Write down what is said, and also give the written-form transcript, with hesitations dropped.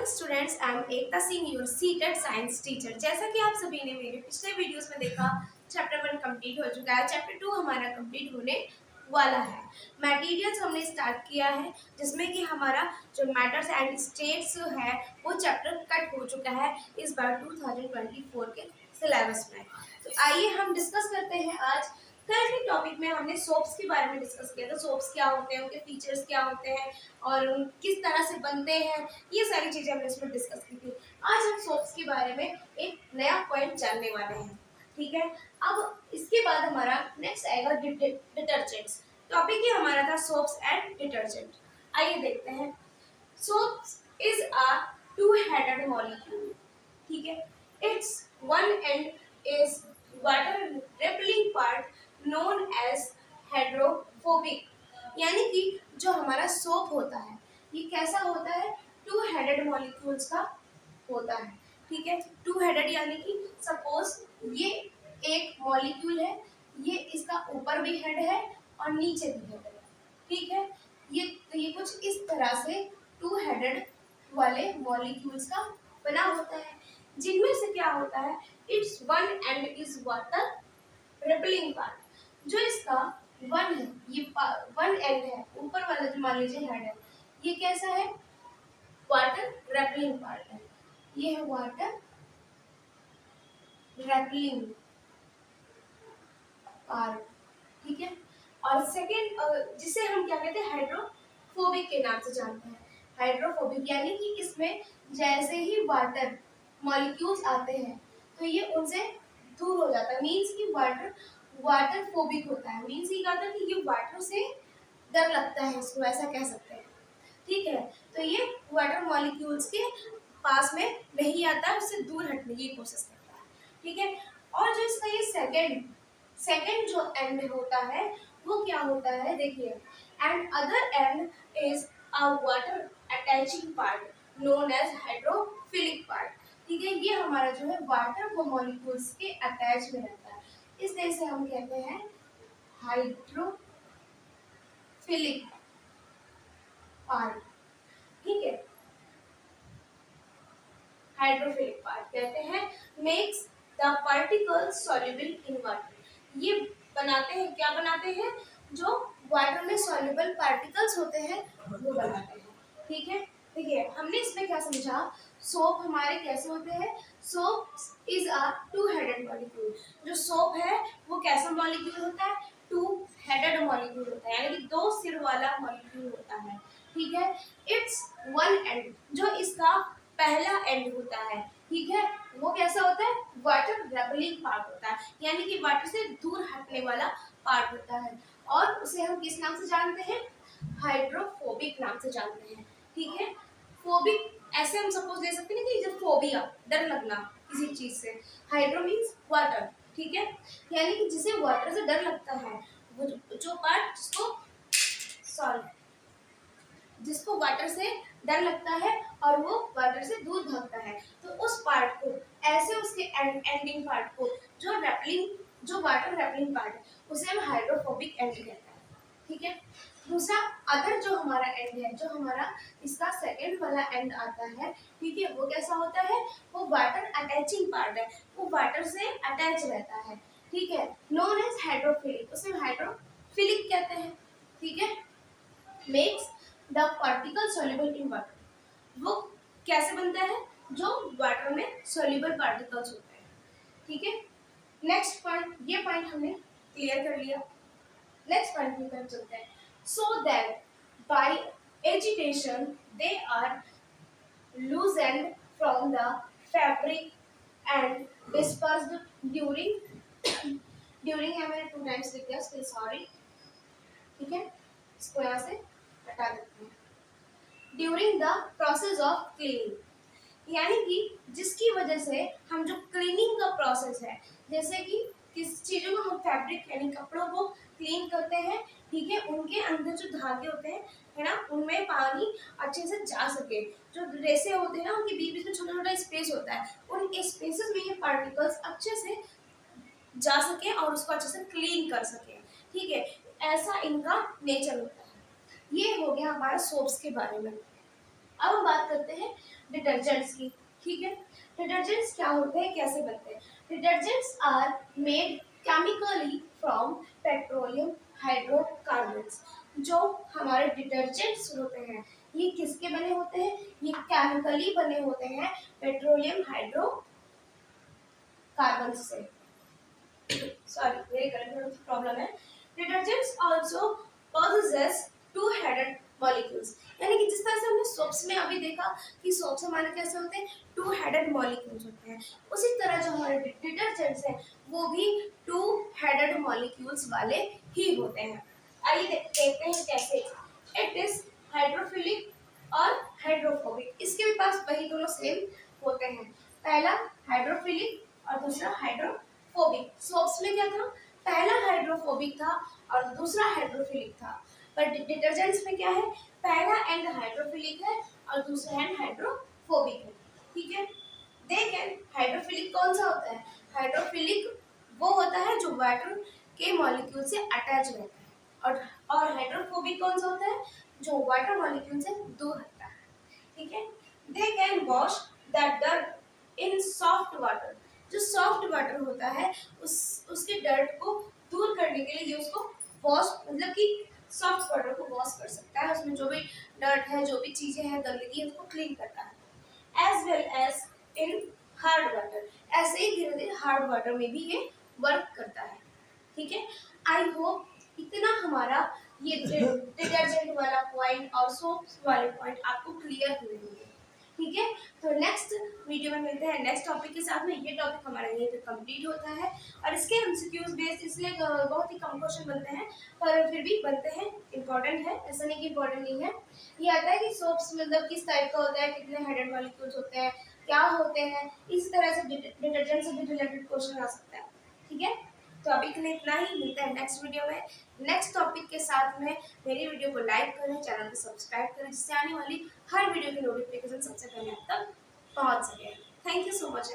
Morning students, I am Ekta Singh, your seated science teacher. जैसा कि आप सभी ने मेरे पिछले वीडियोस में देखा, चैप्टर 1 कंप्लीट हो चुका है। चैप्टर 2 हमारा कंप्लीट होने वाला है। मटेरियल्स हमने स्टार्ट किया है, जिसमें कि हमारा जो मैटर्स एंड स्टेट्स है वो चैप्टर कट हो चुका है इस बार 2024 के सिलेबस में। तो आइए हम डिस्कस करते हैं। आज कल के टॉपिक में हमने सोप्स के बारे में डिस्कस किया था। सोप्स क्या होते हैं, उनके फीचर्स क्या होते हैं और किस तरह से बनते हैं, ये सारी चीज़ें हमने इसमें डिस्कस की थी। आज हम सोप्स के बारे में एक नया पॉइंट जानने वाले हैं। ठीक है, अब इसके बाद हमारा नेक्स्ट आएगा डिटर्जेंट्स। टॉपिक ही हमारा था सोप्स एंड डिटर्जेंट। आइए देखते हैं। Soaps is a two headed molecule. ठीक है, its one end is water repelling part known as hydrophobic. यानी कि जो हमारा सोप होता है ये कैसा होता है, टू हेडेड मॉलिक्यूल्स का होता है। ठीक है, टू हेडेड यानी कि सपोज ये एक मॉलिक्यूल है, ये इसका ऊपर भी हेड है और नीचे भी हेड है। ठीक है, ये कुछ इस तरह से टू हेडेड वाले मॉलिक्यूल्स का बना होता है, जिनमें से क्या होता है, its one end is water repelling part. जो इसका वन है, ये वन एंड है, ऊपर वाला जो मान लीजिए हेड है, ये कैसा है, वाटर रेपलिंग पार्ट है। ये है वाटर रेपलिंग पार्ट। ठीक है, और सेकेंड जिसे हम क्या कहते हैं, हाइड्रोफोबिक के नाम से जानते हैं। हाइड्रोफोबिक यानी कि इसमें जैसे ही वाटर मॉलिक्यूल्स आते हैं तो ये उनसे दूर हो जाता है। मीन्स कि वाटर फोबिक होता है। मीन्स ये कहता है कि ये वाटर से डर लगता है, इसको ऐसा कह सकते हैं। ठीक है, तो ये वाटर मॉलिक्यूल्स के पास में नहीं आता, उससे दूर हटने की कोशिश करता है। ठीक है, और जो इसका ये सेकेंड जो एंड होता है वो क्या होता है, देखिए, and other end is a water attaching part known as hydrophilic part. ठीक है, ये हमारा जो है वाटर को मॉलिक्यूल्स के अटैच में रहता है, इसलिए इसे हम कहते हैं हाइड्रोफिलिक पार्ट। ठीक है, हाइड्रोफिलिक पार्ट कहते हैं। Makes the particles soluble in water. ये बनाते हैं, क्या बनाते हैं, जो वाटर में सॉल्युबल पार्टिकल्स होते हैं वो बनाते हैं। ठीक है, देखिए हमने इसमें क्या समझा, सोप हमारे कैसे होते हैं। Soap is a two headed molecule. जो सोप है वो कैसा मॉलिक्यूल होता है, टू हेडेड मॉलिक्यूल होता है, यानी कि दो सिर वाला मॉलिक्यूल होता है। ठीक है, इट्स वन एंड, जो इसका पहला एंड होता है, ठीक है, वो कैसा होता है, वाटर रेपेलिंग पार्ट होता है, यानी कि वाटर से दूर हटने वाला पार्ट होता है, और उसे हम किस नाम से जानते हैं, हाइड्रोफोबिक नाम से जानते हैं। ठीक है, फोबिक ऐसे हम सपोज ले सकते हैं कि जब फोबिया, डर लगना किसी चीज से, हाइड्रो मीन्स वाटर। ठीक है, यानी कि जिसे वाटर से डर लगता है, वो जो पार्ट जिसको वाटर से डर लगता है और वो वाटर से दूर भागता है, तो उस पार्ट को ऐसे उसके एंडिंग पार्ट को, जो वाटर रेपलिंग पार्ट है, उसे हम हाइड्रोफोबिक एंड कहते हैं। ठीक है, दूसरा अदर जो हमारा एंड है, जो हमारा इसका सेकेंड वाला एंड आता है, ठीक है, वो कैसा होता है, वो वाटर अटैचिंग पार्ट है, वो वाटर से अटैच रहता है। ठीक है, नोन एज हाइड्रोफिलिक, उसे हाइड्रोफिलिक कहते हैं। ठीक है, makes the particle soluble in water. वो कैसे बनता है, जो वाटर में सॉल्युबल पार्टिकल्स होते हैं। ठीक है, नेक्स्ट पॉइंट, ये पॉइंट हमने क्लियर कर लिया। नेक्स्ट पॉइंट की तरफ चलते हैं। So that by agitation they are loosened from the fabric and dispersed during है, मैंने 2 टाइम्स लिख दिया, still sorry। ठीक है, इसको यहाँ से हटा देते हैं। During the process of cleaning, यानी कि जिसकी वजह से हम जो क्लीनिंग का प्रोसेस है, जैसे कि किस चीज़ों को हम फैब्रिक यानी कपड़ों को क्लीन करते हैं, ठीक है, उनके अंदर जो धागे होते हैं, है ना, उनमें पानी अच्छे से जा सके। जो रेसे होते हैं ना, उनके बीच बीच में छोटा छोटा स्पेस होता है, उन स्पेसेस में ये पार्टिकल्स अच्छे से जा सके और उसको अच्छे से क्लीन कर सके। ठीक है, ऐसा इनका नेचर होता है। ये हो गया हमारा सोप्स के बारे में। अब हम बात करते हैं डिटर्जेंट्स की। ठीक है, डिटर्जेंट्स क्या होते हैं, कैसे बनते हैं? Detergents are made chemically from petroleum hydrocarbons. जो हमारे डिटर्जेंट्स होते हैं ये किसके बने होते हैं? ये केमिकली बने होते हैं पेट्रोलियम हाइड्रोकार्बन से। सॉरी, मेरे गले में प्रॉब्लम है। Detergents also possesses two-headed molecules, यानी कि जिस तरह से हमने सोप्स में अभी देखा कि सोप्स हमारे कैसे होते हैं, टू हेडेड मॉलिक्यूल्स होते हैं, उसी तरह जो हमारे डिटर्जेंट्स हैं वो भी टू हेडेड मॉलिक्यूल्स वाले ही होते हैं। आइए देखते हैं कैसे। इट इज हाइड्रोफिलिक और हाइड्रोफोबिक, इसके भी पास वही दोनों सेम होते हैं। पहला हाइड्रोफिलिक और दूसरा हाइड्रोफोबिक। सोप्स में क्या था? पहला हाइड्रोफोबिक था और दूसरा हाइड्रोफिलिक था। पर डिटर्जेंट्स में क्या है? पहला एंड हाइड्रोफिलिक है और दूसरा एंड हाइड्रोफोबिक है। ठीक है, देखें हाइड्रोफिलिक कौन सा होता है? हाइड्रोफिलिक वो होता है जो वाटर के मॉलिक्यूल से अटैच रहता है, और हाइड्रोफोबिक कौन सा होता है? जो वाटर मॉलिक्यूल से दूर रहता है। ठीक है, they can wash that dirt in soft water. जो सॉफ्ट वाटर होता है उसके डर्ट को दूर करने के लिए ये उसको वॉश, मतलब कि सॉफ्ट वाटर को वॉश कर सकता है, उसमें जो भी डर्ट है, जो भी चीजें हैं, गंदगी है, उसको क्लीन करता है। As well as in hard water, ऐसे ही धीरे धीरे हार्ड वाटर में भी ये वर्क करता है। ठीक है, आई होप इतना हमारा ये डिटर्जेंट वाला पॉइंट और सोप्स वाले पॉइंट आपको क्लियर हुए होंगे। ठीक है, तो नेक्स्ट वीडियो में मिलते हैं नेक्स्ट टॉपिक के साथ में। ये टॉपिक हमारा यहीं पे कंप्लीट होता है और इसके एमसीक्यूज बेस्ड इसलिए बहुत ही कम क्वेश्चन बनते हैं, पर फिर भी बनते हैं, इंपॉर्टेंट है, ऐसा नहीं कि इंपॉर्टेंट नहीं है। ये आता है कि सोप्स मतलब किस टाइप का होता है, कितने हेडेड मॉलिक्यूल्स होते हैं, क्या होते हैं, इस तरह से डिटर्जेंट से भी रिलेटेड क्वेश्चन आ सकता है। ठीक है, तो अभी के लिए इतना ही, मिलता है नेक्स्ट वीडियो में नेक्स्ट टॉपिक के साथ में। मेरी वीडियो को लाइक करें, चैनल को सब्सक्राइब करें, जिससे आने वाली हर वीडियो की नोटिफिकेशन सबसे पहले आप तक पहुंच सके। Thank you so much.